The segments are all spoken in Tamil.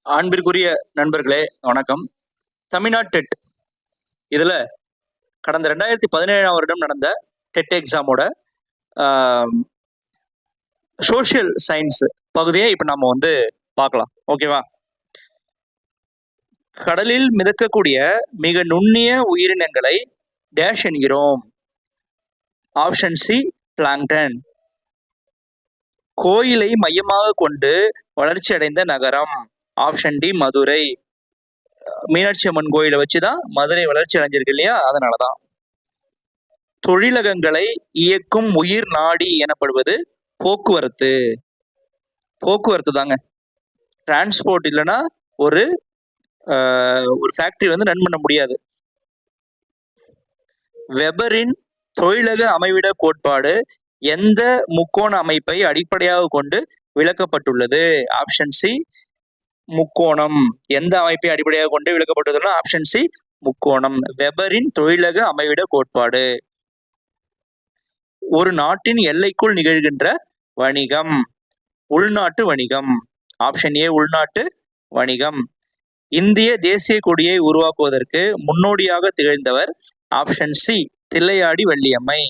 அன்பிற்குரிய நண்பர்களே வணக்கம். தமிழ்நாடு டெட் இதுல கடந்த 2017ஆம் வருடம் நடந்த டெட் எக்ஸாமோட சோசியல் சயின்ஸ் பகுதியை இப்ப நம்ம பார்க்கலாம். ஓகேவா? கடலில் மிதக்கக்கூடிய மிக நுண்ணிய உயிரினங்களை டேஷ் என்கிறோம். Option C plankton. கோயிலை மையமாக கொண்டு வளர்ச்சி அடைந்த நகரம். Option D Madurai. மீனாட்சி அம்மன் கோயிலை வச்சுதான் மதுரை வளர்ச்சி அடைஞ்சிருக்கு இல்லையா? அதனாலதான். தொழிலகங்களை இயக்கும் உயிர் நாடி எனப்படுவது போக்குவரத்து. போக்குவரத்து தாங்க. டிரான்ஸ்போர்ட் இல்லைன்னா ஒரு ஃபேக்டரி ரன் பண்ண முடியாது. வெபரின் தொழிலக அமைவிட கோட்பாடு எந்த முக்கோண அமைப்பை அடிப்படையாக கொண்டு விளக்கப்பட்டுள்ளது? ஆப்ஷன் சி முக்கோணம். எந்த அமைப்பை அடிப்படையாக கொண்டு விளக்கப்பட்டுள்ளதுன்னா ஆப்ஷன் சி முக்கோணம். வெபரின் தொழிலக அமைவிட கோட்பாடு. ஒரு நாட்டின் எல்லைக்குள் நிகழ்கின்ற வணிகம். உள்நாட்டு வணிகம். ஆப்ஷன் ஏ உள்நாட்டு வணிகம். இந்திய தேசிய கொடியை உருவாக்குவதற்கு முன்னோடியாக திகழ்ந்தவர். Option C Thillaiyadi Valliammai.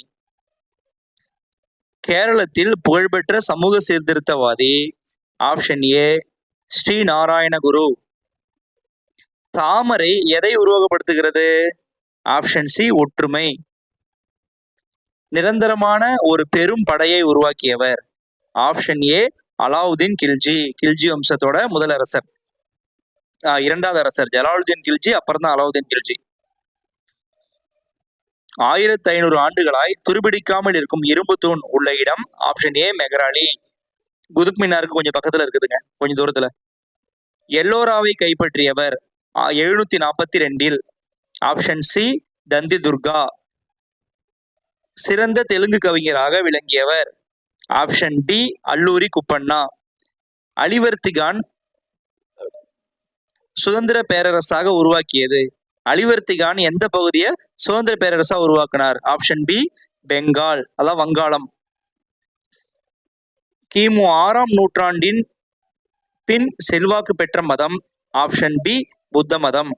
கேரளத்தில் புகழ்பெற்ற சமூக சீர்திருத்தவாதி. Option A Sri Narayana Guru. தாமரை எதை உருவகப்படுத்துகிறது? ஆப்ஷன் சி ஒற்றுமை. நிரந்தரமான ஒரு பெரும் படையை உருவாக்கியவர். Option A Alauddin Khilji. கில்ஜி வம்சத்தோட முதல் அரசர், இரண்டாவது அரசர் ஜலாலுதீன் கில்ஜி, அப்புறம் தான் அலாவுதீன் கில்ஜி. 1500 ஆண்டுகளாய் துருபிடிக்காமல் இருக்கும் இரும்பு தூண் உள்ள இடம். Option A மெகராலி. குதுப் மினாருக்கு கொஞ்சம் பக்கத்துல இருக்குதுங்க, கொஞ்சம் தூரத்துல. எல்லோராவை கைப்பற்றியவர் 742. Option C Danti Durga. சிறந்த தெலுங்கு கவிஞராக விளங்கியவர். Option D Alluri Kuppanna. அலிவர்த்திகான் சுதந்திர பேரரசாக உருவாக்கியது. அலிவர்த்திகான் எந்த பகுதியை சுதந்திர பேரரசா உருவாக்கினார்? ஆப்ஷன் பி பெங்கால், அதான் வங்காளம். கிமு 6ஆம் நூற்றாண்டின் பின் செல்வாக்கு பெற்ற மதம். ஆப்ஷன் பி புத்த மதம்.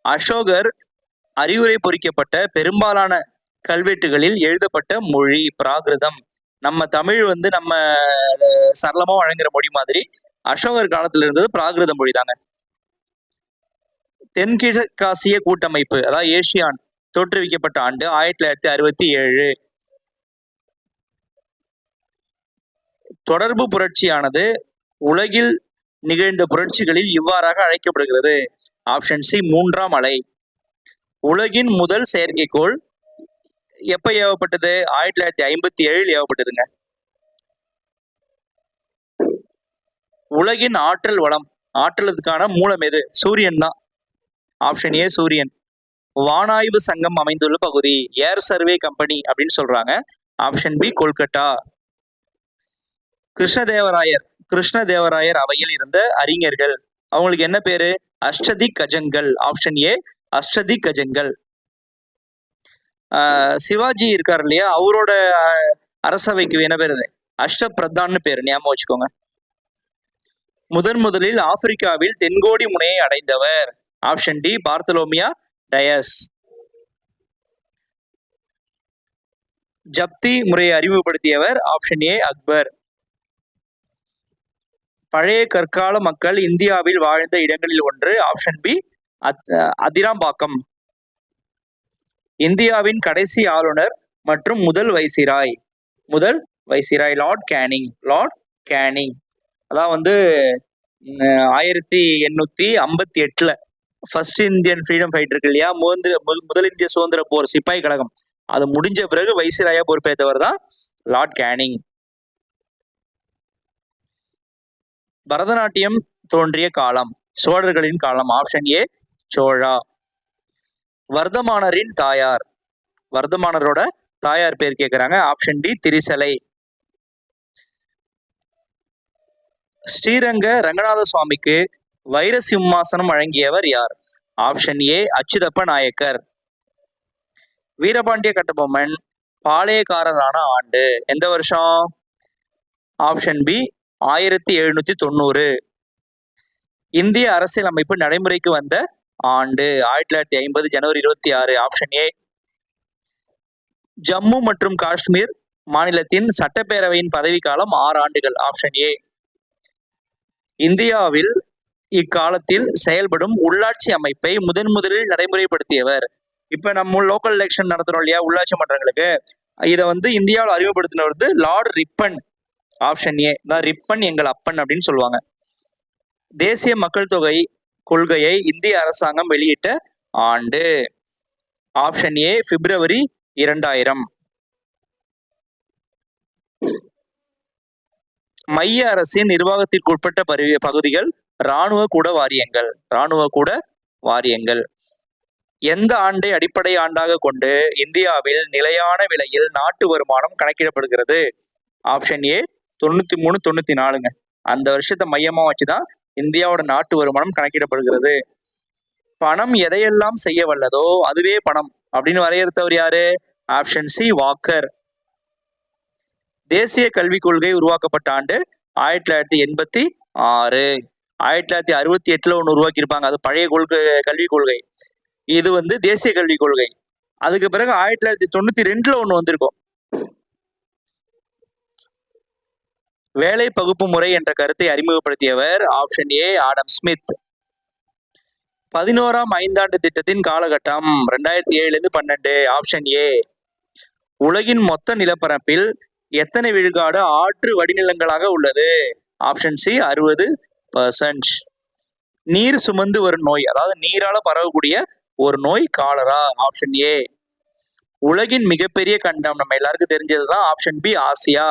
அசோகர் அறிவுரை பொறிக்கப்பட்ட பெரும்பாலான கல்வெட்டுகளில் எழுதப்பட்ட மொழி பிராகிருதம். நம்ம தமிழ் நம்ம சரளமா வழங்குற மொழி மாதிரி அசோகர் காலத்துல இருந்தது பிராகிருத மொழி தாங்க. தென்கிழக்காசிய கூட்டமைப்பு, அதாவது ஏசியான், தோற்றுவிக்கப்பட்ட ஆண்டு 1967. தொடர்பு புரட்சியானது உலகில் நிகழ்ந்த புரட்சிகளில் இவ்வாறாக அழைக்கப்படுகிறது. ஆப்ஷன் சி 3ஆம் அலை. உலகின் முதல் செயற்கைக்கோள் எப்ப ஏவப்பட்டது? 1957 ஏவப்பட்டதுங்க. உலகின் ஆற்றல் வளம், ஆற்றலுக்கான மூலம் எது? சூரியன் தான். ஆப்ஷன் ஏ சூரியன். வானாய்வு சங்கம் அமைந்துள்ள பகுதி ஏர் சர்வே கம்பெனி அப்படின்னு சொல்றாங்க. Option B Kolkata. கிருஷ்ணதேவராயர் அவையில் இருந்த அறிஞர்கள், அவங்களுக்கு என்ன பேரு? அஷ்டதி கஜங்கள். Option A அஷ்டதி கஜங்கள். சிவாஜி இருக்காரு இல்லையா, அவரோட அரசவைக்கு என்ன பேரு? அஷ்ட பிரதான்னு பேரு, ஞாபகம் வச்சுக்கோங்க. முதலில் ஆப்பிரிக்காவில் தென்கோடி முனையை அடைந்தவர். Option D Bartholomew Dias. ஜப்தி முறையை அறிமுகப்படுத்தியவர். Option A Akbar. பழைய கற்கால மக்கள் இந்தியாவில் வாழ்ந்த இடங்களில் ஒன்று. Option B Athirampakkam. இந்தியாவின் கடைசி ஆளுநர் மற்றும் முதல் வைசிராய் லார்ட் கேனிங். அதான் 1858 ஃபர்ஸ்ட் இந்தியன் ஃப்ரீடம் ஃபைட் இருக்கு இல்லையா, முதல் இந்திய சுதந்திர போர், சிப்பாய் கழகம், அது முடிஞ்ச பிறகு வைசிராயா பொறுப்பேற்றவர் தான் லார்ட் கேனிங். பரதநாட்டியம் தோன்றிய காலம் சோழர்களின் காலம். Option A Chola. வர்தமானரின் தாயார், வர்தமானரோட தாயார் பேர் கேட்கிறாங்க. Option D Trishala. ஸ்ரீரங்க ரங்கநாத சுவாமிக்கு வைர சிம்மாசனம் வழங்கியவர் யார்? Option A Achuthappa Nayakkar. வீரபாண்டிய கட்டபொம்மன் பாளையக்காரரான ஆண்டு எந்த வருஷம்? Option B 1790. இந்திய அரசியல் அமைப்பு நடைமுறைக்கு வந்த ஆண்டு 1950 ஜனவரி 26. Option A. ஜம்மு மற்றும் காஷ்மீர் மாநிலத்தின் சட்டப்பேரவையின் பதவிக்காலம் 6 ஆண்டுகள். Option A. இந்தியாவில் இக்காலத்தில் செயல்படும் உள்ளாட்சி அமைப்பை முதலில் நடைமுறைப்படுத்தியவர். இப்ப நம்ம லோக்கல் எலெக்ஷன் நடத்துறோம் இல்லையா, உள்ளாட்சி மன்றங்களுக்கு, இதை இந்தியாவில் அறிமுகப்படுத்தினவர் லார்ட் ரிப்பன். ஆப்ஷன் ஏ தான் ரிப்பன் எங்கள் அப்பன் அப்படின்னு சொல்லுவாங்க. தேசிய மக்கள் தொகை கொள்கையை இந்திய அரசாங்கம் வெளியிட்ட ஆண்டு. ஆப்ஷன் ஏ பிப்ரவரி 2000. மைய அரசின் நிர்வாகத்திற்குட்பட்ட பகுதிகள் இராணுவ கூட வாரியங்கள். எந்த ஆண்டை அடிப்படை ஆண்டாக கொண்டு இந்தியாவில் நிலையான விலையில் நாட்டு வருமானம் கணக்கிடப்படுகிறது? Option A 93 94ங்க. அந்த வருஷத்தை மையமா வச்சுதான் இந்தியாவோட நாட்டு வருமானம் கணக்கிடப்படுகிறது. பணம் எதையெல்லாம் செய்ய வல்லதோ அதுவே பணம் அப்படின்னு வரையறுத்தவர் யாரு? Option C Walker. தேசிய கல்விக் கொள்கை உருவாக்கப்பட்ட ஆண்டு 1986. 1968 ஒன்று உருவாக்கி இருப்பாங்க, அது பழைய கல்விக் கொள்கை. இது தேசிய கல்விக் கொள்கை. அதுக்கு பிறகு 1992 ஒன்று வந்திருக்கும். வேலை பகுப்பு முறை என்ற கருத்தை அறிமுகப்படுத்தியவர் ஆப்ஷன் ஏ ஆடம் ஸ்மித். 11ஆம் ஐந்தாண்டு திட்டத்தின் காலகட்டம் 2007 12. Option A. உலகின் மொத்த நிலப்பரப்பில் எத்தனை விழுக்காடு ஆற்று வடிநிலங்களாக உள்ளது? Option C 60%. நீர் சுமந்து வரும் நோய், அதாவது நீரால பரவக்கூடிய ஒரு நோய் காலரா. Option A. உலகின் மிகப்பெரிய கண்டம் நம்ம எல்லாருக்கும் தெரிஞ்சதுதான். Option B Asia.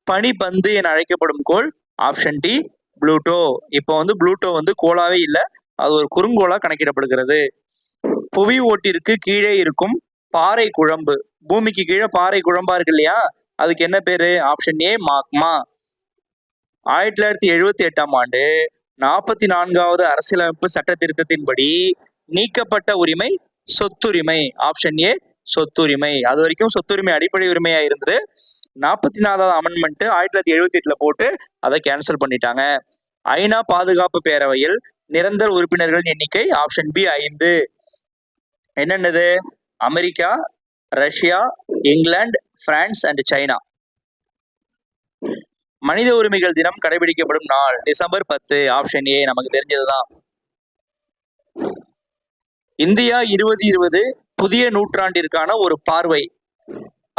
பனிபந்து என அழைக்கப்படும் கோள். Option D Pluto. இப்போ புளூட்டோ கோளாவே இல்லை, அது ஒரு குறுங்கோளா கணக்கிடப்படுகிறது. புவி ஓட்டிற்கு கீழே இருக்கும் பாறை குழம்பு, பூமிக்கு கீழே பாறை குழம்பா இருக்கு இல்லையா, அதுக்கு என்ன பேரு? Option A magma. 1978ஆம் ஆண்டு 44வது அரசியலமைப்பு சட்ட திருத்தத்தின்படி நீக்கப்பட்ட உரிமை சொத்துரிமை. ஆப்ஷன் ஏ சொத்துரிமை. அது வரைக்கும் சொத்துரிமை அடிப்படை உரிமையா இருந்தது. 44வது அமெண்ட்மெண்ட் 1978 போட்டு அதை கேன்சல் பண்ணிட்டாங்க. ஐநா பாதுகாப்பு பேரவையில் நிரந்தர உறுப்பினர்களின் எண்ணிக்கை. Option B 5. என்னென்னது? America, Russia, England, France and China. மனித உரிமைகள் தினம் கடைபிடிக்கப்படும் நாள் டிசம்பர் 10. ஆப்ஷன் ஏ நமக்கு தெரிஞ்சதுதான். இந்தியா 2020 புதிய நூற்றாண்டிற்கான ஒரு பார்வை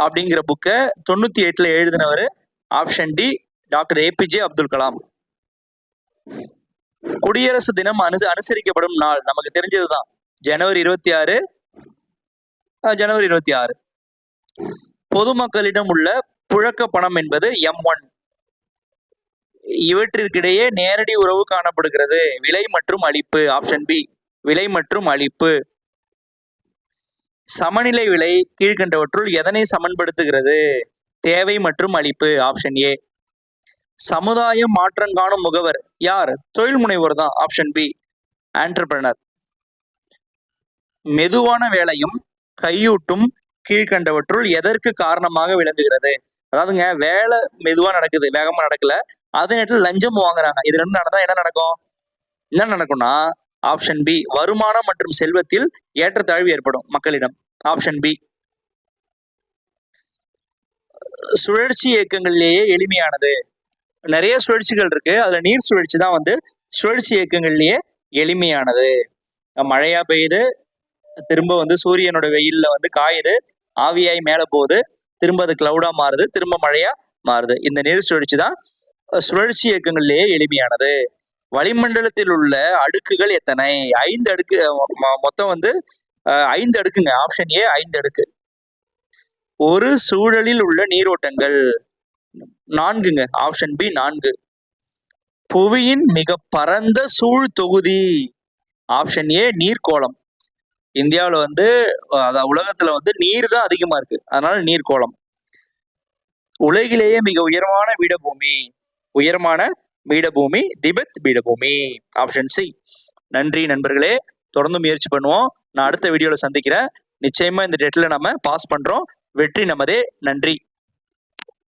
அப்படிங்கிற புக்கை 98 எழுதினவர் option D doctor APJ Abdul Kalam. குடியரசு தினம் அனுசரிக்கப்படும் நாள் நமக்கு தெரிஞ்சதுதான். ஜனவரி 26. பொதுமக்களிடம் உள்ள புழக்க பணம் என்பது M1. இவற்றிற்கிடையே நேரடி உறவு காணப்படுகிறது. விலை மற்றும் அளிப்பு. ஆப்ஷன் பி விலை மற்றும் அளிப்பு. சமநிலை விலை கீழ்கண்டவற்றுள் எதனை சமன்படுத்துகிறது? தேவை மற்றும் அளிப்பு. Option A. சமுதாயம் மாற்றம் காணும் முகவர் யார்? தொழில் முனைவோர் தான். Option B entrepreneur. மெதுவான வேலையும் கையூட்டும் கீழ்கண்டவற்றுள் எதற்கு காரணமாக விளங்குகிறது? அதாவதுங்க, வேலை மெதுவா நடக்குது, வேகமா நடக்கல, அதே நேரத்தில் லஞ்சம் வாங்குறாங்க. இது ரெண்டு நடந்தா என்ன நடக்கும்னா ஆப்ஷன் பி வருமானம் மற்றும் செல்வத்தில் ஏற்றத்தாழ்வு ஏற்படும் மக்களிடம். Option B. சுழற்சி இயக்கங்களிலேயே எளிமையானது. நிறைய சுழற்சிகள் இருக்கு, அதுல நீர் சுழற்சி தான் சுழற்சி இயக்கங்கள்லயே எளிமையானது. மழையா பெய்யுது, திரும்ப சூரியனோட வெயில்ல காயுது, ஆவியாய் மேல போகுது, திரும்ப அது கிளவுடா மாறுது, திரும்ப மழையா மாறுது. இந்த நீர் சுழற்சி தான் சுழற்சி இயக்கங்கள்லயே எளிமையானது. வளிமண்டலத்தில் உள்ள அடுக்குகள் எத்தனை? 5 அடுக்கு. மொத்தம் 5 அடுக்குங்க. ஆப்ஷன் ஏ 5 அடுக்கு. ஒரு சூழலில் உள்ள நீரோட்டங்கள் 4ங்க. Option B 4. புவியின் மிக பரந்த சூழ் தொகுதி. ஆப்ஷன் ஏ நீர்க்கோளம். இந்தியாவில் உலகத்துல நீர் தான் அதிகமா இருக்கு, அதனால நீர்க்கோளம். உலகிலேயே மிக உயரமான பீடபூமி திபெத் பீடபூமி. Option C. நன்றி நண்பர்களே, தொடர்ந்து முயற்சி பண்ணுவோம். நான் அடுத்த வீடியோல சந்திக்கிறேன். நிச்சயமா இந்த டெட்ல நம்ம பாஸ் பண்றோம். வெற்றி நமதே. நன்றி.